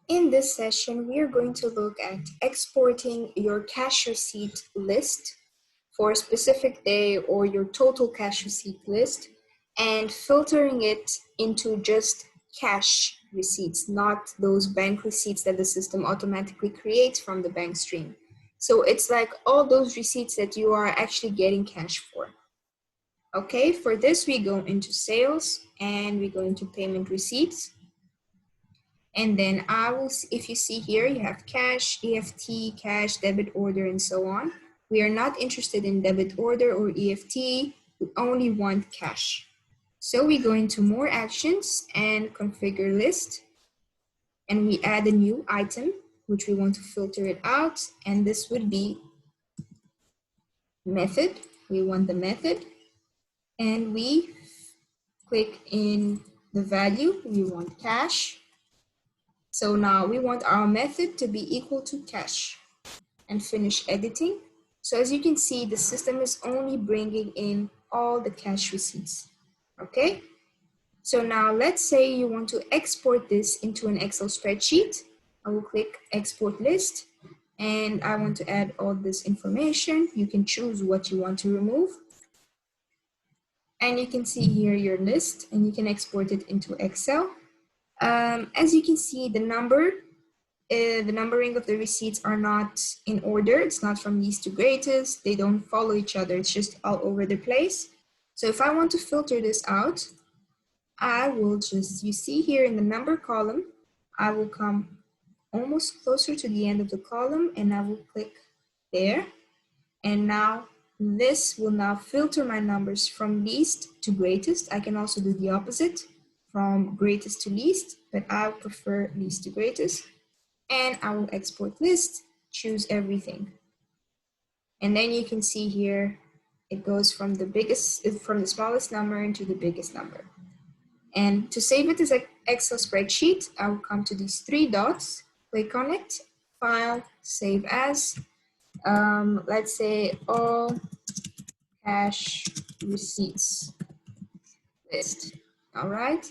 In this session, we are going to look at exporting your cash receipt list for a specific day or your total cash receipt list and filtering it into just cash receipts, not those bank receipts that the system automatically creates from the bank stream. So it's like all those receipts that you are actually getting cash for. Okay, for this we go into sales and we go into payment receipts. And then if you see here, you have cash, EFT, cash, debit order, and so on. We are not interested in debit order or EFT. We only want cash. So we go into more actions and configure list. And we add a new item, which we want to filter it out. And this would be method. We want the method. And we click in the value. We want cash. So now we want our method to be equal to cash and finish editing. So as you can see, the system is only bringing in all the cash receipts. Okay. So now let's say you want to export this into an Excel spreadsheet. I will click export list and I want to add all this information. You can choose what you want to remove. And you can see here your list and you can export it into Excel. As you can see, the numbering of the receipts are not in order. It's not from least to greatest. They don't follow each other. It's just all over the place. So if I want to filter this out, I will just, you see here in the number column, I will come almost closer to the end of the column and I will click there. And now this will now filter my numbers from least to greatest. I can also do the opposite, from greatest to least, but I prefer least to greatest. And I will export list, choose everything. And then you can see here, it goes from the smallest number into the biggest number. And to save it as an Excel spreadsheet, I will come to these three dots, click on it, file, save as, let's say all cash receipts list. All right.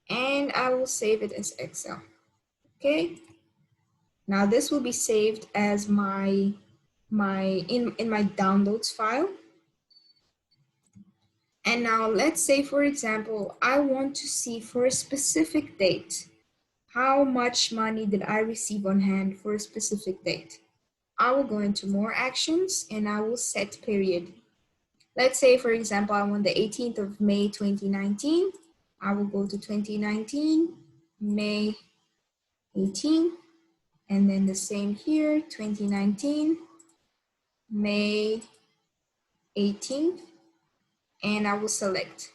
And I will save it as Excel. Okay. Now this will be saved as in my downloads file. And now let's say, for example, I want to see for a specific date, how much money did I receive on hand for a specific date? I will go into more actions and I will set period. Let's say, for example, I want the 18th of May, 2019. I will go to 2019, May 18, and then the same here, 2019, May 18th, and I will select.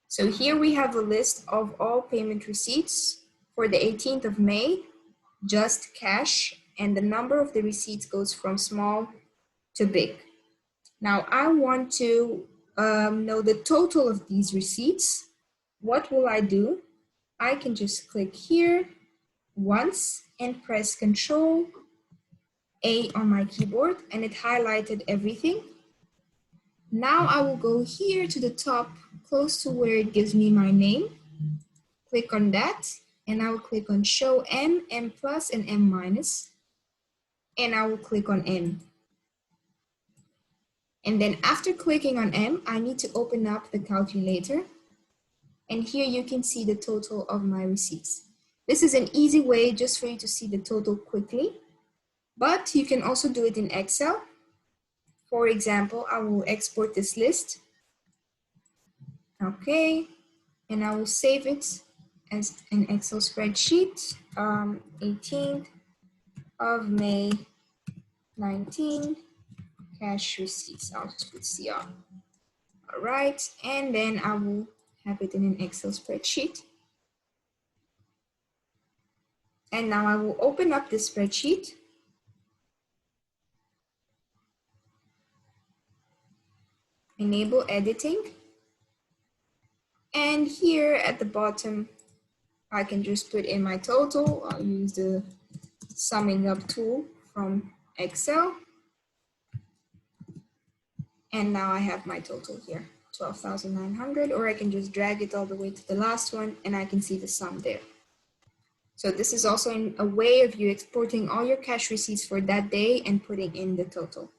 So here we have a list of all payment receipts for the 18th of May, just cash, and the number of the receipts goes from small to big. Now I want to know the total of these receipts. What will I do? I can just click here once and press Control A on my keyboard and it highlighted everything. Now I will go here to the top close to where it gives me my name. Click on that and I will click on Show M, M plus and M minus, and I will click on M. And then after clicking on M, I need to open up the calculator. And here you can see the total of my receipts. This is an easy way just for you to see the total quickly, but you can also do it in Excel. For example, I will export this list. Okay, and I will save it as an Excel spreadsheet, 18th of May 19, cash receipts. I'll just put CR. All right, and then I will have it in an Excel spreadsheet. And now I will open up this spreadsheet. Enable editing. And here at the bottom, I can just put in my total. I'll use the summing up tool from Excel. And now I have my total here, 12,900, or I can just drag it all the way to the last one and I can see the sum there. So this is also a way of you exporting all your cash receipts for that day and putting in the total.